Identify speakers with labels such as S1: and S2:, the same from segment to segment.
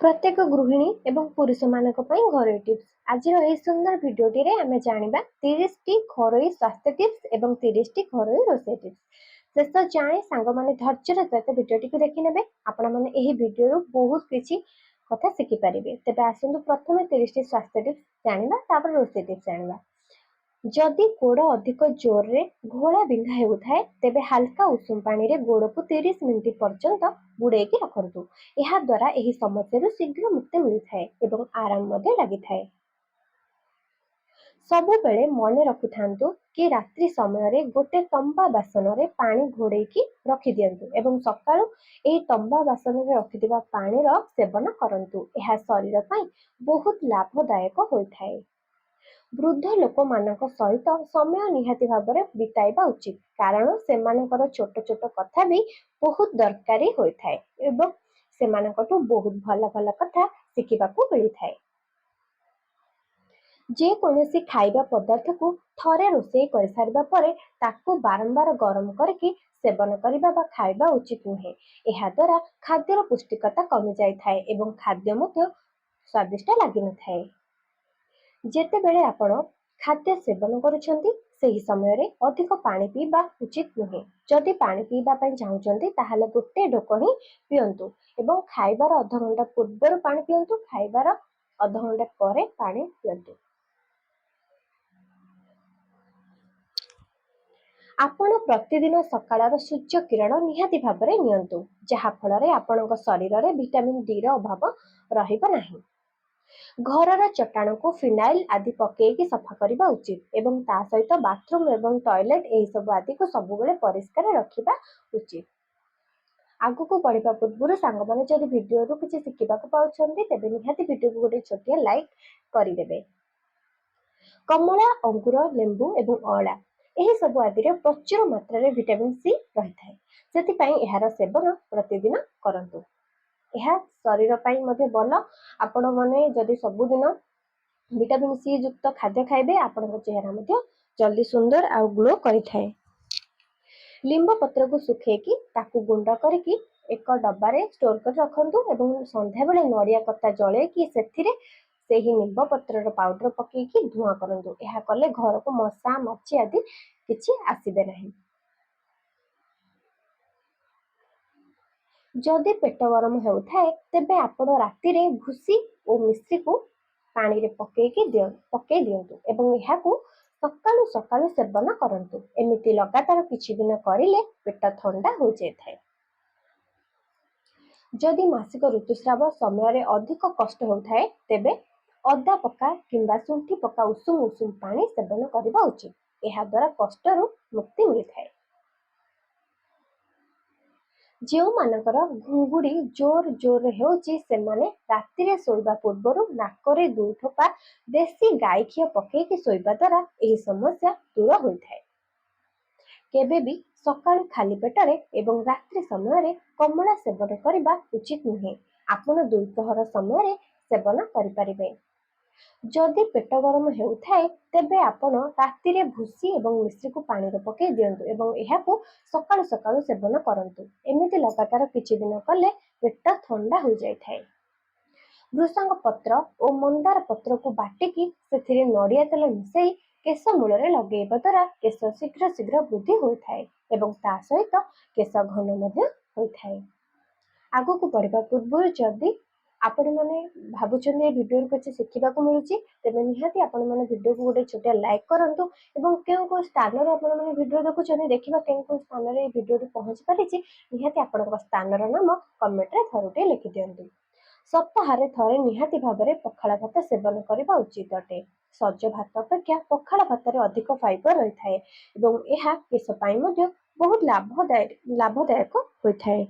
S1: प्रत्येक गृहिणी एवं पुरुष मानक घरोई टिप्स आज सुंदर भिडियोटी आम जाना 30 टी घरोई स्वास्थ्य टिप्स एवं 30 टी घरोई रोषे टिप्स शेष जाए सांग मैंने धैर्यर सहित भिडियोटी को देखने आपण मैंने भिडियो बहुत किसी कथा शिखिपारे तेज आसतु प्रथम 30 टी स्वास्थ्य टिप्स जाना रोषे टिप्स जाना। जदि गोड़ अधिक जोर रे घोड़ा बिंधा हेउथाए तेबे हल्का उषुम पानी रे गोड़ को 30 मिनिट पर्यंत बुड़ेकी रखंतु। एहा द्वारा एही समस्या शीघ्र मुक्ति मिलता है एवं आराम मध्ये लागिथाए। सबु बेले मने रखुथांतु कि रात्रि समय रे गोटे तंबा बासन रे पानी घोड़ेकी रखि दियंतु एवं सकाळु एही तंबा बासन रे रखिथिबा पानी रो सेवन करंतु। एहा शरीर पई बहुत लाभदायक होइथाए। वृद्ध लोक मानक सहित समय निहाती भाव बिताइबा उचित कारण सेमानकर छोट छोट कथा भी बहुत दरकारी होइथाए एवं सेमानकटु बहुत भल भल कथा शिखिबाकू मिलिथाए। जे कोनोसी खाइबा पदार्थ को थरे रोषेई कर सारिबा परे ताकू बारंबार गरम करके सेवन करिबा बा खाइबा उचित नुहे। एहा द्वारा खाद्यर पुष्टिकता कमी जाइथाए एवं खाद्य मध्ये स्वादिष्ट लागि नथाए। जेतेबेले आपण खाद्य सेवन करुछंती सही समय रे अधिक पानी पीबा उचित नुहे। जदि पानी पीबा पई चाहुचंती ताहाले गोटे ढोक ही पियंतु एवं खाइबार अध घंटा पूर्व पानी पियंतु खाइबार अध घंटा परे पानी पियंतु। आपण प्रतिदिन सकाळर सूर्य किरण निहाती भाबरे नियंतु जहा फଳରେ आपणक शरीर रे विटामिन डी रो अभाव रहिबा नाही। घरर चट्टाण को फिनाइल आदि पकेकी सफा करबा उचित एवं ता सहित बाथरूम एवं टॉयलेट एही सब आदि को सबुबेले परिष्कार रखिबा उचित। आगु को पढ़िबा पूर्व सांग माने जदि वीडियो रु किछि शिखिबा को पाउछंती तेबे निहाती वीडियो को गोटे छोटिया लाइक करिदेबे। कमला अंगूर लेंबू एवं अळा एही सब आदि रे प्रचुर मात्रा रे विटामिन सी रहिथाय सेति पई एहार सेवन प्रतिदिन करंतु। यह शरीर पाई मध्ये बल आपण माने जदि सबुदिन विटामिन सी युक्त खाद्य खाइबे आपन चेहरा मध्ये जल्दी सुंदर आ ग्लो करिथाए। लिंब पत्र को सुखेकी ताकू गुंड करके एक डब्बा रे स्टोर कर रखंतु एवं संध्या बेले नड़िया कत्ता जळे कि सेथिरे सेही निंब पत्र रो पाउडर पकेकी धुआं करंतु। एहा कले घर को मशा माछी आदि किछि आसीबे नाही। जदि पेट गरम हेउथाए तेबे आपण राति रे भूसी और मिश्री को पानी रे पके दियंतु एवं एहाकू सकाळु सकाळु सेवन करंतु। एमिति लगातार किछि दिन करिले पेट ठंडा हो जायथाए। जदि मासिक ऋतुस्राव समय रे अधिक कष्ट होउथाए तेबे अदा पका किंबा सुंठी पका उषुम उषुम पानी सेवन करबा उचित। एहा द्वारा कष्ट रु मुक्ति मिलिथाए। जो मानकर घुंगुड़ी जोर जोर हेउची सेमाने राति रे सोइबा पूर्वरु नाकरे 2 ठोपा देसी गाई घिଅ पकेकी सोइबा द्वारा एही समस्या दूर होइथाए। केबे भी सकाळ खाली पेटरे एवं रात्रि समय रे कमला सेवन करबा उचित नुहे। आपण दुपहर समय रे सेवन करि परिबे। जदि पेट गरम हेउथाए तेबे आपण राति रे भूसी एवं मिश्री को पानी रे पके दियंतु एवं एहाकू सकाळु सकाळु सेवन करंतु। एमिति लगातार किछि दिन कले पेट ठंडा हो जायथाए। भृषंग पत्र और मंदार पत्र को बाटिकी सेथिरे नड़िया तेल मिसई केश मूल रे लगेइबा द्वारा केश शीघ्र शीघ्र वृद्धि होइथाए एवं ता सहित केश घन मध्ये होइथाए। आगु को पढ़िबा पूर्व जदि आपण माने भाबुछन ए वीडियो किछि शिखिबा को मिलुची तेबे निहाती आपण माने वीडियो को गोटे छोटे लाइक करंतु एवं केउ को स्थान रे आपण माने वीडियो देखुछन देखिबा केउ को स्थान रे वीडियो पहुंची परिछि निहाती आपण स्थान रो नाम कमेंट रे थरुटे लिखि दियंतु। सप्ताह रे थरे निहाती भाबरे पखाला भात सेवन करबा उचित अटे। सज भात अपेक्षा पखाला भात रे अधिक फाइबर रहिथाए एवं एहा केश पाई मध्ये बहुत लाभदायक होइथाए।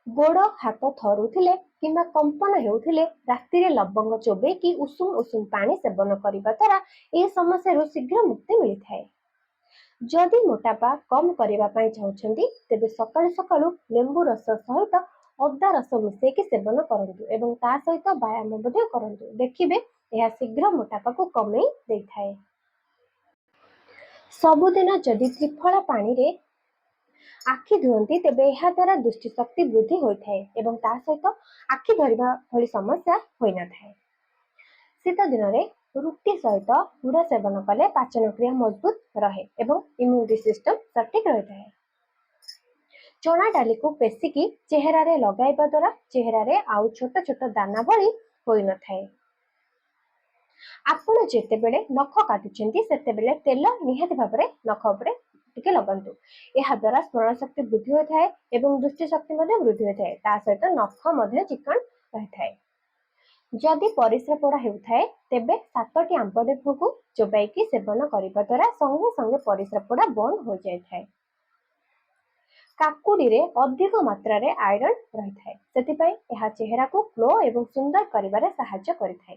S1: गोड़ हाथ थरुथिले किंबा कंपन हेउथिले राति रे लवंग चोबेकी उषुम उषुम पानी सेवन करिबा द्वारा ए समस्या रु शीघ्र मुक्ति मिलिथाए। जदि मोटापा कम करिबा पई चाहुछंती तेबे सकाळु सकाळु लेंबू रस सहित अदा रस मिसेकी सेवन करंतु एवं ता सहित व्यायाम मध्ये करंतु। देखिबे एहा शीघ्र मोटापा को कमेई देइथाए। सबुदिन जदि त्रिफला पानी रे ଆଖି ଧୁଅନ୍ତି ତେବେ ଏହା ଦ୍ୱାରା ଦୃଷ୍ଟିଶକ୍ତି ବୃଦ୍ଧି ହୋଇଥାଏ ଏବଂ ତା ସହିତ ଆଖି ଧରିବା ଭଳି ସମସ୍ୟା ହୋଇନଥାଏ। ଶୀତ ଦିନରେ ରୁଟି ସହିତ ଗୁଡ଼ ସେବନ କଲେ ପାଚନ କ୍ରିୟା ମଜବୁତ ରହେ ଏବଂ ଇମ୍ୟୁନିଟି ସିଷ୍ଟମ ସଠିକ ରହିଥାଏ। ଚଣା ଡାଲିକୁ ପେଷିକି ଚେହେରାରେ ଲଗାଇବା ଦ୍ୱାରା ଚେହେରାରେ ଆଉ ଛୋଟ ଛୋଟ ଦାନା ଭଳି ହୋଇନଥାଏ। ଆପଣ ଯେତେବେଳେ ନଖ କାଟୁଛନ୍ତି ସେତେବେଳେ ତେଲ ନିହାତି ଭାବରେ ନଖ ଉପରେ ଟିକେ ଲଗାନ୍ତୁ। ଏହା ଦ୍ୱାରା ସ୍ମରଣ ଶକ୍ତି ବୃଦ୍ଧି ହୋଇଥାଏ ଏବଂ ଦୃଷ୍ଟି ଶକ୍ତି ମଧ୍ୟ ବୃଦ୍ଧି ହୋଇଥାଏ। ତା ସହିତ ନଖ ମଧ୍ୟ ଚିକ୍କଣ ରହିଥାଏ। ଯଦି ପରିସ୍ରା ପୋଡ଼ା ହେଉଥାଏ ତେବେ 7ଟି ଆମ୍ବଲେମ୍ବୁକୁ ଚୋବାଇକି ସେବନ କରିବା ଦ୍ୱାରା ସଙ୍ଗେ ସଙ୍ଗେ ପରିସ୍ରା ପୋଡ଼ା ବନ୍ଦ ହୋଇଯାଇଥାଏ। କାକୁଡ଼ିରେ ଅଧିକ ମାତ୍ରାରେ ଆଇରନ୍ ରହିଥାଏ, ସେଥିପାଇଁ ଏହା ଚେହେରାକୁ ଗ୍ଲୋ ଏବଂ ସୁନ୍ଦର କରିବାରେ ସାହାଯ୍ୟ କରିଥାଏ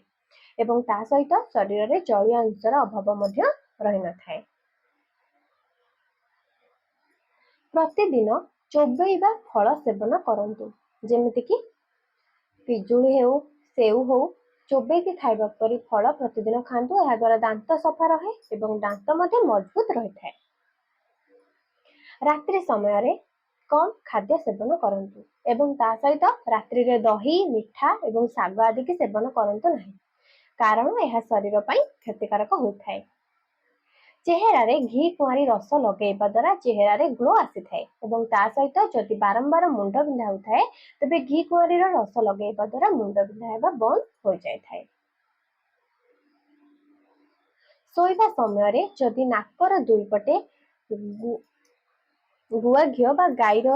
S1: ଏବଂ ତା ସହିତ ଶରୀରରେ ଜଳୀୟ ଅଂଶର ଅଭାବ ମଧ୍ୟ ରହିନଥାଏ। ପ୍ରତିଦିନ ଚୋବେଇବା ଫଳ ସେବନ କରନ୍ତୁ, ଯେମିତିକି ପିଜୁଳି ହେଉ, ସେଉ ହେଉ, ଚୋବେଇକି ଖାଇବା ପରି ଫଳ ପ୍ରତିଦିନ ଖାଆନ୍ତୁ। ଏହା ଦ୍ୱାରା ଦାନ୍ତ ସଫା ରହେ ଏବଂ ଦାନ୍ତ ମଧ୍ୟ ମଜବୁତ ରହିଥାଏ। ରାତ୍ରି ସମୟରେ କମ୍ ଖାଦ୍ୟ ସେବନ କରନ୍ତୁ ଏବଂ ତା ସହିତ ରାତ୍ରିରେ ଦହି, ମିଠା ଏବଂ ଶାଗ ଆଦିକି ସେବନ କରନ୍ତୁ ନାହିଁ, କାରଣ ଏହା ଶରୀର ପାଇଁ କ୍ଷତିକାରକ ହୋଇଥାଏ। ଚେହେରାରେ ଘି କୁଆଁରୀ ରସ ଲଗାଇବା ଦ୍ୱାରା ଚେହେରାରେ ଗ୍ଲୋ ଆସିଥାଏ ଏବଂ ତା ସହିତ ଯଦି ବାରମ୍ବାର ମୁଣ୍ଡ ବିନ୍ଧା ହେଉଥାଏ ତେବେ ଘି କୁଆଁରୀର ରସ ଲଗାଇବା ଦ୍ୱାରା ମୁଣ୍ଡ ବିନ୍ଧା ହେବା ବନ୍ଦ ହୋଇଯାଇଥାଏ। ଶୋଇବା ସମୟରେ ଯଦି ନାକର ଦୁଇ ପଟେ ଗୁଆ ଘିଅ ବା ଗାଈର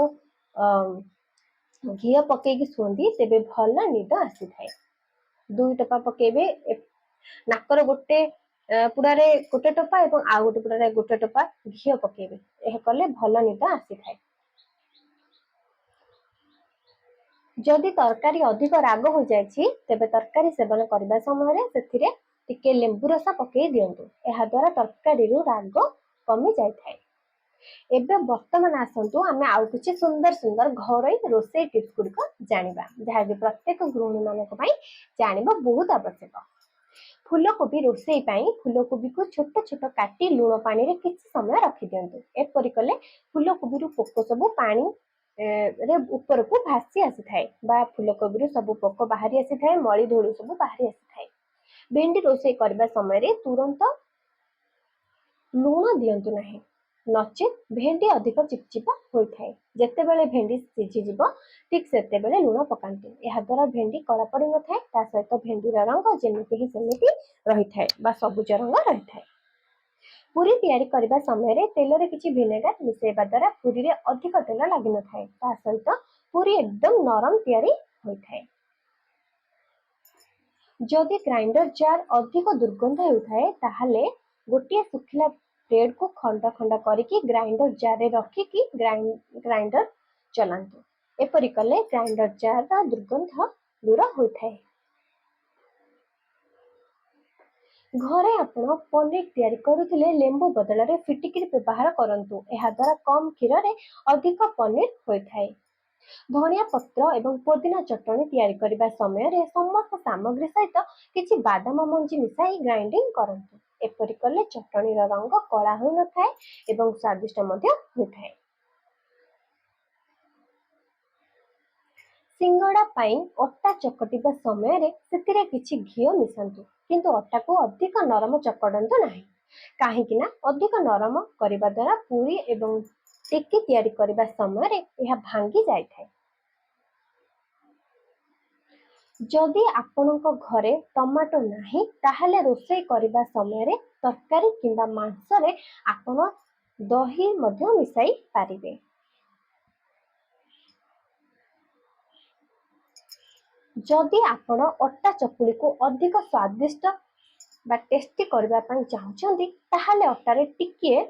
S1: ଘିଅ ପକେଇକି ଶୁଅନ୍ତି ତେବେ ଭଲ ନିଦ ଆସିଥାଏ। 2 ଟୋପା ପକେଇବେ, ନାକର ଗୋଟେ ପୁଡ଼ାରେ ଗୋଟେ ଟୋପା ଏବଂ ଆଉ ଗୋଟେ ପୁଡ଼ାରେ ଗୋଟେ ଟୋପା ଘିଅ ପକେଇବେ। ଏହା କଲେ ଭଲ ନିଦ ଆସିଥାଏ। ଯଦି ତରକାରୀ ଅଧିକ ରାଗ ହୋଇଯାଇଛି ତେବେ ତରକାରୀ ସେବନ କରିବା ସମୟରେ ସେଥିରେ ଟିକେ ଲେମ୍ବୁ ରସ ପକେଇ ଦିଅନ୍ତୁ। ଏହା ଦ୍ୱାରା ତରକାରୀରୁ ରାଗ କମି ଯାଇଥାଏ। ଏବେ ବର୍ତ୍ତମାନ ଆସନ୍ତୁ ଆମେ ଆଉ କିଛି ସୁନ୍ଦର ସୁନ୍ଦର ଘରୋଇ ରୋଷେଇ ଟିପ୍ସ ଗୁଡ଼ିକ ଜାଣିବା, ଯାହାକି ପ୍ରତ୍ୟେକ ଗୃହିଣୀମାନଙ୍କ ପାଇଁ ଜାଣିବା ବହୁତ ଆବଶ୍ୟକ। ଫୁଲକୋବି ରୋଷେଇ ପାଇଁ ଫୁଲକୋବିକୁ ଛୋଟ ଛୋଟ କାଟି ଲୁଣ ପାଣିରେ କିଛି ସମୟ ରଖିଦିଅନ୍ତୁ। ଏପରି କଲେ ଫୁଲକୋବିରୁ ପୋକ ସବୁ ପାଣି ଉପରକୁ ଭାସି ଆସିଥାଏ ବା ଫୁଲକୋବିରୁ ସବୁ ପୋକ ବାହାରି ଆସିଥାଏ, ମଳି ଧୂଳି ସବୁ ବାହାରି ଆସିଥାଏ। ଭେଣ୍ଡି ରୋଷେଇ କରିବା ସମୟରେ ତୁରନ୍ତ ଲୁଣ ଦିଅନ୍ତୁ ନାହିଁ, ନଚେତ୍ ଭେଣ୍ଡି ଅଧିକ ଚିପଚିପା ହୋଇଥାଏ। ଯେତେବେଳେ ଭେଣ୍ଡି ସିଝିଯିବ ଠିକ୍ ସେତେବେଳେ ଲୁଣ ପକାନ୍ତୁ। ଏହା ଦ୍ୱାରା ଭେଣ୍ଡି କଳା ପଡ଼ିନଥାଏ, ତା ସହିତ ଭେଣ୍ଡିର ରଙ୍ଗ ଯେମିତିକି ସେମିତି ରହିଥାଏ ବା ସବୁଜ ରଙ୍ଗ ରହିଥାଏ। ପୁରୀ ତିଆରି କରିବା ସମୟରେ ତେଲରେ କିଛି ଭିନେଗାର ମିଶାଇବା ଦ୍ୱାରା ପୁରୀରେ ଅଧିକ ତେଲ ଲାଗିନଥାଏ, ତା ସହିତ ପୁରୀ ଏକଦମ ନରମ ତିଆରି ହୋଇଥାଏ। ଯଦି ଗ୍ରାଇଣ୍ଡର ଜାର୍ ଅଧିକ ଦୁର୍ଗନ୍ଧ ହେଉଥାଏ ତାହେଲେ ଗୋଟିଏ ଶୁଖିଲା ବ୍ଲେଡ୍କୁ ଖଣ୍ଡ ଖଣ୍ଡ କରିକି ଗ୍ରାଇଣ୍ଡର ଜାର୍ରେ ରଖିକି ଗ୍ରାଇଣ୍ଡର ଚଲାନ୍ତୁ। ଏପରି କଲେ ଗ୍ରାଇଣ୍ଡର ଜାର୍ର ଦୁର୍ଗନ୍ଧ ଦୂର ହୋଇଥାଏ। ଘରେ ଆପଣ ପନିର ତିଆରି କରୁଥିଲେ ଲେମ୍ବୁ ବଦଳରେ ଫିଟିକିରି ବ୍ୟବହାର କରନ୍ତୁ। ଏହା ଦ୍ୱାରା କମ୍ କ୍ଷୀରରେ ଅଧିକ ପନିର ହୋଇଥାଏ। ଧନିଆ ପତ୍ର ଏବଂ ପୋଦିନା ଚଟଣି ତିଆରି କରିବା ସମୟରେ ସମସ୍ତ ସାମଗ୍ରୀ ସହିତ କିଛି ବାଦାମ ମଞ୍ଜି ମିଶାଇ ଗ୍ରାଇଣ୍ଡିଂ କରନ୍ତୁ। ଏପରି କଲେ ଚଟଣିର ରଙ୍ଗ କଳା ହୋଇନଥାଏ ଏବଂ ସ୍ୱାଦିଷ୍ଟ ମଧ୍ୟ ହୋଇଥାଏ। ସିଙ୍ଗଡ଼ା ପାଇଁ ଅଟା ଚକଟିବା ସମୟରେ ସେଥିରେ କିଛି ଘିଅ ମିଶାନ୍ତୁ, କିନ୍ତୁ ଅଟାକୁ ଅଧିକ ନରମ ଚକଟନ୍ତୁ ନାହିଁ, କାହିଁକି ନା ଅଧିକ ନରମ କରିବା ଦ୍ୱାରା ପୁରୀ ଏବଂ ଟିକି ତିଆରି କରିବା ସମୟରେ ଏହା ଭାଙ୍ଗି ଯାଇଥାଏ। ଯଦି ଆପଣଙ୍କ ଘରେ ଟମାଟୋ ନାହିଁ ତାହେଲେ ରୋଷେଇ କରିବା ସମୟରେ ତରକାରୀ କିମ୍ବା ମାଂସରେ ଆପଣ ଦହି ମଧ୍ୟ ମିଶାଇ ପାରିବେ। ଯଦି ଆପଣ ଅଟା ଚକୁଳିକୁ ଅଧିକ ସ୍ୱାଦିଷ୍ଟ ବା ଟେଷ୍ଟି କରିବା ପାଇଁ ଚାହୁଁଛନ୍ତି ତାହେଲେ ଅଟାରେ ଟିକିଏ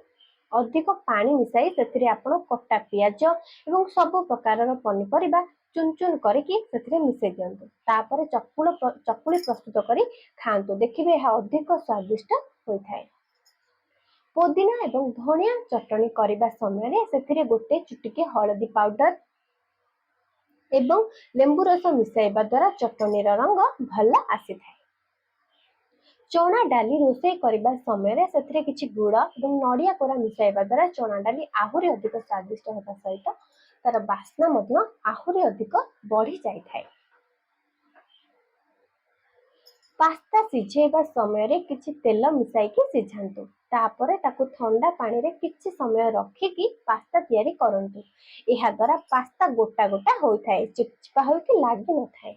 S1: ଅଧିକ ପାଣି ମିଶାଇ ସେଥିରେ ଆପଣ କଟା ପିଆଜ ଏବଂ ସବୁ ପ୍ରକାରର ପନିପରିବା ଚୁନ ଚୁନ କରିକି ସେଥିରେ ମିଶାଇ ଦିଅନ୍ତୁ। ତାପରେ ଚକୁଳି ପ୍ରସ୍ତୁତ କରି ଖାଆନ୍ତୁ, ଦେଖିବେ ଏହା ଅଧିକ ସ୍ୱାଦିଷ୍ଟ ହୋଇଥାଏ। ପୋଦିନା ଏବଂ ଧନିଆ ଚଟଣି କରିବା ସମୟରେ ସେଥିରେ ଗୋଟେ ଚୁଟିକେ ହଳଦୀ ପାଉଡର ଏବଂ ଲେମ୍ବୁ ରସ ମିଶାଇବା ଦ୍ୱାରା ଚଟଣିର ରଙ୍ଗ ଭଲ ଆସିଥାଏ। चना डाली रोषेई करबा समय से किछि गुड़ और नड़िया कोरा मिसाइबा द्वारा चना डाली आहुरी अधिक स्वादिष्ट होगा सहित तार बास्ना आहुरी अधिक बढ़ी जाए। पास्ता सिझेबा समय किछि तेल मिसाइकी सिझांतु तापरे ताकु ठंडा पानी रे किछि समय रखिकी पास्ता तैयारी करंतु। एहा द्वारा पास्ता गोटा गोटा होइथाय, चिपचिपा होइकी लागि न थाए।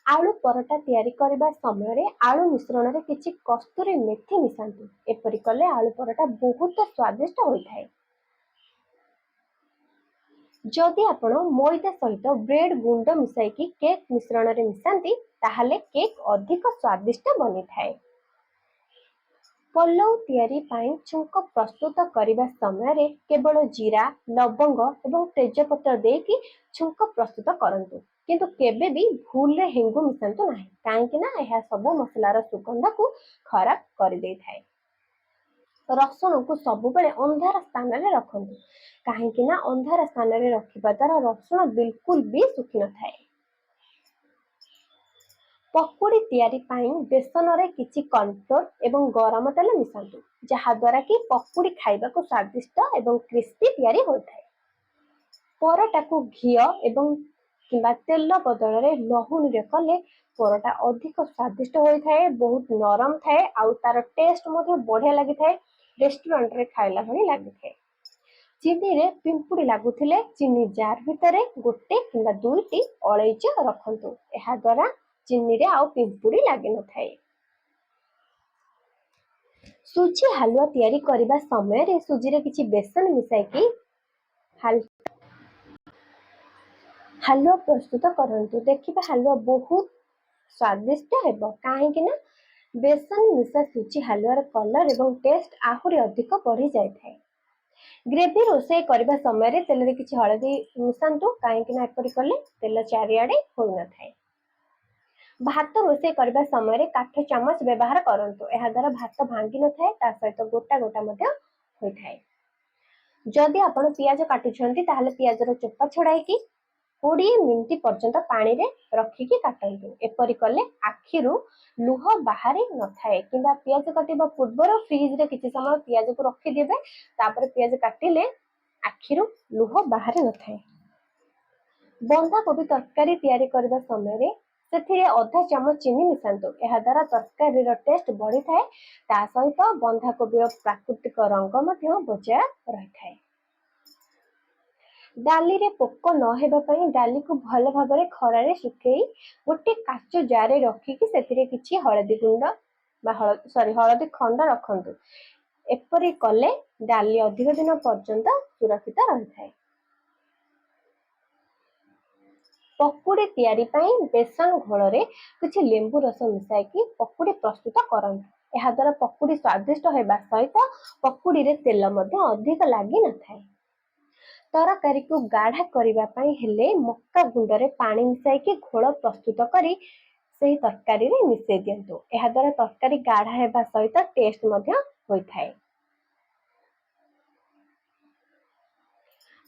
S1: आलू परोटा तैयारी करबा समय आलू मिश्रण रे किछि कस्तूरी मेथी मिसांतु। एपरि कले आलू परोटा बहुत स्वादिष्ट होइथाय। जदि आपण मैदा सहित ब्रेड गुंड मिसाइकी केक मिश्रण रे मिसांती ताहले केक अधिक स्वादिष्ट बनी थाए। पलौ तैयारी पाई छुंक प्रस्तुत करबा समय केवल जीरा लवंग एवं तेजपत्र देकी छुंक प्रस्तुत करंतु, किंतु केबे भी भूल रे हेंगु मिसांतु नाही, काहेकि ना एहा सब मसलार सुगंध को खराब कर दे थाए। रसुण को सब बेले अंधार स्थान रे रखंतु, काहेकि ना अंधार स्थान रे रखिबा द्वारा रसुण बिल्कुल भी सुखी न थाए। पकुड़ी तैयारी पाई बेसन रे किछि कॉर्नफ्लोर एवं गरम तेल मिसांतु, जहा द्वारा कि पकुड़ी खाइबा को स्वादिष्ट एवं क्रिस्पी तैयारी होइथाय। परोटा को घी एवं किंबा तेल बदल रे लहुणी रे कले परोटा अधिक स्वादिष्ट होइथाय, बहुत नरम थाए आउ तार टेस्ट मध्ये बढ़िया लागि थाए, रेस्टोरेंट रे खाइला भली लागि थाए। चीनी रे पिंपुड़ी लागुथिले चीनी जार भितरे गोटे किंबा दुईटी अलैच रखंतु, एहा द्वारा चीनी रे आउ पिंपुड़ी लागि न थाए। सुजी हलवा तैयारी करबा समय रे सुजी रे किछि बेसन मिसाइकी हलवा प्रस्तुत करंतु। देखिबा हलवा बहुत स्वादिष्ट हेबो, काहेकि ना बेसन मिसा सुजी हलवार कलर एवं टेस्ट आहुरी अधिक बढ़ी जाय थाए। ग्रेवी रोषेई करबा समय रे तेल रे किछि हळदी मिसांतु, काहेकि ना एपरि कले तेल चारिआडे होई न थाए। भात रोषेई करबा समय रे काठ चामच व्यवहार करंतु, एहा द्वारा भात भांगी न थाए, ता सहित गोटा गोटा मध्ये होई थाए। जदि आपण पियाज काटुछंती ताहले पियाजर चोपा छडाईकी 20 मिनिट पर्यंत पानी रे रखिकी काटंतु। एपरि कले आखिरु लुह बाहरी न थाए, किंबा पियाज काटिबा पूर्वर फ्रिज रे किछि समय पियाज को रखि देबे, तापर पियाज काटिले आखिरु लुह बाहरी न थाए। बंधा कोबी तरकारी तैयारी करबा समय रे सेथिरे आधा चामच चीनी मिसांतु, एहा द्वारा तरकारी रो टेस्ट बढ़ी थाए, ता सहित बंधा कोबी प्राकृतिक रंग मध्ये बजाय रही थाए। डाली रे पोक न हेबा पई डाली को भल भाबरे खरा रे सुखेई गोटे काच जार रे रखिकी सेथिरे किछि हळदी गुंड बा हळदी खंड रखंतु। एपरि कले डाली अधिक दिन पर्यंत सुरक्षित रही थाए। पकुड़ी तैयारी पाई बेसन घोल रे किछि लेंबू रस मिसाइकी पकुड़ी प्रस्तुत करंतु। एहा द्वारा पकुड़ी स्वादिष्ट हेबा सहित पकुड़ी रे तेल मध्ये अधिक लागि न थाए। तरकारी को गाढ़ा करबा पाई हेले मक्का गुंड रे पानी मिसाइकी घोल प्रस्तुत करी सेही तरकारी रे मिसै दियंतु, एहा द्वारा तरकारी गाढ़ा हेबा सहित टेस्ट मध्ये होई थाए।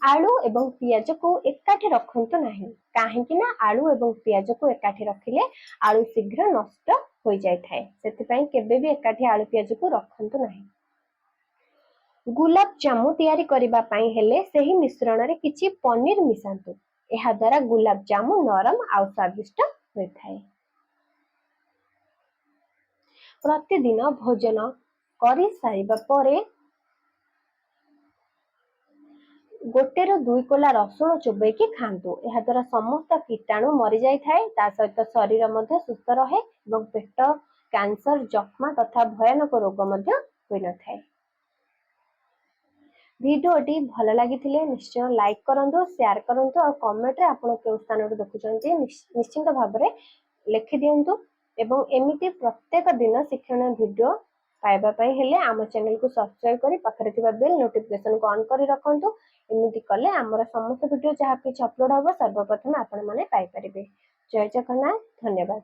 S1: आलू एवं पियाज को एकाठी रखंतु नाही, काहेकि ना आलू एवं पियाज को एकाठी रखिले आलू शीघ्र नष्ट हो जाय थाए, सेति पई केबे भी एकाठी आलू पियाज को रखंतु नाही। गुलाब जामु तैयारी करबा पाई हेले सेही मिश्रण रे किछि पनीर मिसांतु, एहा द्वारा गुलाब जामु नरम आउ स्वादिष्ट होय थाए। प्रतिदिन भोजन करि सारिबा परे गोटे रो 2 कोला रसुण चोबेकी खांतु, एहा द्वारा समस्त कीटाणु मरि जाय थाए, ता सहित शरीर मध्ये सुस्थ रहे एवं पेट कैंसर जख्मा तथा भयानक रोग मध्ये होई न थाए। भिडियोटी भल लागिथिले निश्चय लाइक करंतु, शेयर करंतु और कमेंट रे आपण के स्थान रे देखुचंती निश्चित भाबरे लिखि दियंतु एवं एमिति प्रत्येक दिन शिक्षण वीडियो पाइबा पई हेले आम चैनल को सब्सक्राइब करी पाखरे थिबा बेल नोटिफिकेशन को ऑन करी रखंतु। एमिति कले हमर समस्त वीडियो जहा कि अपलोड होबो सर्वप्रथम आपण माने पाइ परिबे। जय जगन्नाथ, धन्यवाद।